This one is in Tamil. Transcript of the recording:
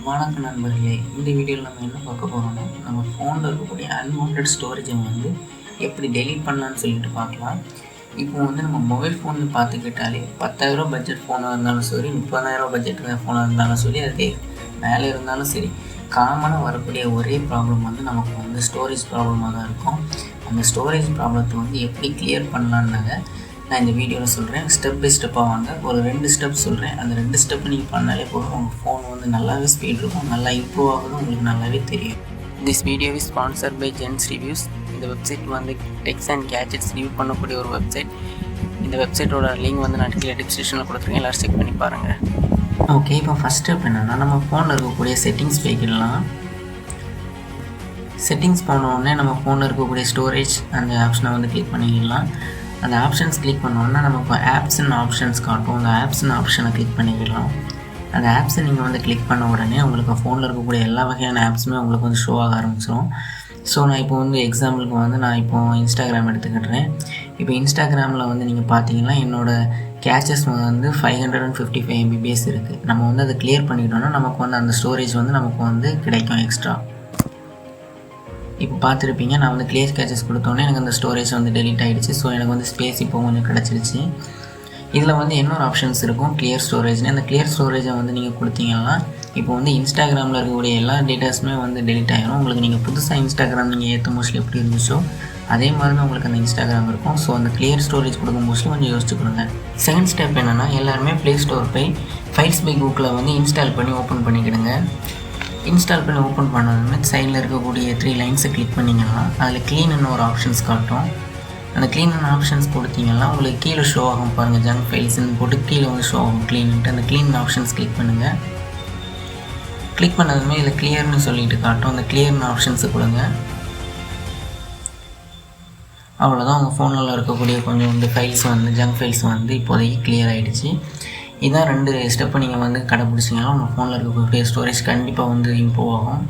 வணக்கம் நண்பர்களே, இந்த வீடியோவில் நம்ம என்ன பார்க்க போகிறோம்னா, நம்ம ஃபோனில் இருக்கக்கூடிய அன்வான்டட் ஸ்டோரேஜை வந்து எப்படி டெலீட் பண்ணலான்னு சொல்லிட்டு பார்க்கலாம். இப்போ வந்து நம்ம மொபைல் ஃபோன் பார்த்துக்கிட்டாலே 10,000 பட்ஜெட் ஃபோனாக இருந்தாலும் சரி, 30,000 பட்ஜெட் ஃபோனாக இருந்தாலும் சரி, அதுக்கு மேலே இருந்தாலும் சரி, காமனாக வரக்கூடிய ஒரே ப்ராப்ளம் வந்து நமக்கு வந்து ஸ்டோரேஜ் ப்ராப்ளமாக தான் இருக்கும். அந்த ஸ்டோரேஜ் ப்ராப்ளத்தை வந்து எப்படி கிளியர் பண்ணலான்னாங்க நான் இந்த வீடியோவில் சொல்கிறேன். ஸ்டெப் பை ஸ்டெப்பாக வாங்க. ஒரு 2 ஸ்டெப் சொல்கிறேன். அந்த 2 ஸ்டெப்பு நீங்கள் பண்ணாலே போதும், உங்கள் ஃபோன் வந்து நல்லாவே ஸ்பீட் இருக்கும், நல்லா இம்ப்ரூவ் ஆகுது உங்களுக்கு நல்லாவே தெரியும். This video is sponsored by Jens reviews. இந்த வெப்சைட் வந்து டெக்ஸ் அண்ட் கேட்ஜெட்ஸ் ரிவ்யூ பண்ணக்கூடிய ஒரு வெப்சைட். இந்த வெப்சைட்டோட லிங்க் வந்து நான் கீழே டிஸ்கிரிப்ஷனில் கொடுத்துருக்கேன், எல்லோரும் செக் பண்ணி பாருங்கள். ஓகே, இப்போ ஃபஸ்ட் ஸ்டெப் என்னென்னா, நம்ம ஃபோனில் இருக்கக்கூடிய செட்டிங்ஸ் போய்க்கிடலாம். செட்டிங்ஸ் போனோடனே நம்ம ஃபோனில் இருக்கக்கூடிய ஸ்டோரேஜ் அந்த ஆப்ஷனை வந்து கிளிக் பண்ணிக்கலாம். அந்த ஆப்ஷன்ஸ் கிளிக் பண்ணோன்னா நமக்கு ஆப்ஸ் அண்ட் ஆப்ஷன்ஸ் காட்டும். அந்த ஆப்ஸ் அண்ட் ஆப்ஷனை கிளிக் பண்ணிக்கலாம். அந்த ஆப்ஸை நீங்கள் வந்து கிளிக் பண்ண உடனே உங்களுக்கு ஃபோனில் இருக்கக்கூடிய எல்லா வகையான ஆப்ஸுமே உங்களுக்கு வந்து ஷோ ஆக ஆரம்பிச்சிடும். ஸோ நான் இப்போ வந்து எக்ஸாம்பிளுக்கு வந்து நான் இப்போது இன்ஸ்டாகிராம் எடுத்துக்கிட்டுறேன். இப்போ இன்ஸ்டாகிராமில் வந்து நீங்கள் பார்த்தீங்கன்னா என்னோடய கேச்சஸ் வந்து 555 MB இருக்குது. நம்ம வந்து அதை கிளியர் பண்ணிக்கிட்டோன்னா நமக்கு வந்து அந்த ஸ்டோரேஜ் வந்து நமக்கு வந்து கிடைக்கும் எக்ஸ்ட்ரா. இப்போ பார்த்துருப்பீங்க, நான் வந்து கிளியர் கேச்சஸ் கொடுத்தோன்னே எனக்கு அந்த ஸ்டோரேஜ் வந்து டெலீட் ஆகிடுச்சு. ஸோ எனக்கு வந்து ஸ்பேஸ் இப்போ கொஞ்சம் கிடச்சிருச்சு. இதில் வந்து இன்னொரு ஆப்ஷன்ஸ் இருக்கும், கிளியர் ஸ்டோரேஜ்னு. அந்த கிளியர் ஸ்டோரேஜை வந்து நீங்கள் கொடுத்தீங்கன்னா இப்போ வந்து இன்ஸ்டாகிராமில் இருக்கக்கூடிய எல்லா டேட்டாஸுமே வந்து டெலீட் ஆகிடும். உங்களுக்கு நீங்கள் புதுசாக இன்ஸ்டாகிராம் நீங்கள் ஏற்ற மோஸ்ட்லி எப்படி இருந்துச்சோ அதே மாதிரி தான் உங்களுக்கு அந்த இன்ஸ்டாகிராம் இருக்கும். ஸோ அந்த கிளியர் ஸ்டோரேஜ் கொடுக்கும் மோஸ்ட்லி கொஞ்சம் யோசிச்சு கொடுங்க. செகண்ட் ஸ்டெப் என்னென்னா, எல்லாருமே ப்ளே ஸ்டோர் போய் ஃபைல்ஸ் பை கூகுளில் வந்து இன்ஸ்டால் பண்ணி ஓப்பன் பண்ணிக்கிடுங்க. இன்ஸ்டால் பண்ணி ஓப்பன் பண்ணதுமே சைடில் இருக்கக்கூடிய 3 லைன்ஸை கிளிக் பண்ணிங்கன்னா அதில் க்ளீன்னு ஒரு ஆப்ஷன்ஸ் காட்டும். அந்த க்ளீன் ஆப்ஷன்ஸ் கொடுத்தீங்கன்னா உங்களுக்கு கீழே ஷோ ஆகும் பாருங்கள், ஜங்க் ஃபைல்ஸ்ன்னு போட்டு கீழே வந்து ஷோ ஆகும் க்ளீன்ட்டு. அந்த க்ளீன் ஆப்ஷன்ஸ் கிளிக் பண்ணுங்கள். கிளிக் பண்ணதுமே இதில் கிளியர்னு சொல்லிட்டு காட்டும். அந்த கிளியர்னு ஆப்ஷன்ஸை கொடுங்க. அவ்வளோதான், உங்கள் ஃபோனில் இருக்கக்கூடிய கொஞ்சம் வந்து ஃபைல்ஸ் வந்து ஜங்க் ஃபைல்ஸ் வந்து இப்போதைக்கு கிளியர் ஆகிடுச்சு. இதான் 2 ஸ்டெப்பை நீங்கள் வந்து கடைப்பிடிச்சிங்கன்னா உங்கள் ஃபோனில் இருக்கக்கூடிய ஸ்டோரேஜ் கண்டிப்பாக வந்து இம்ப்ரூவ் ஆகும்.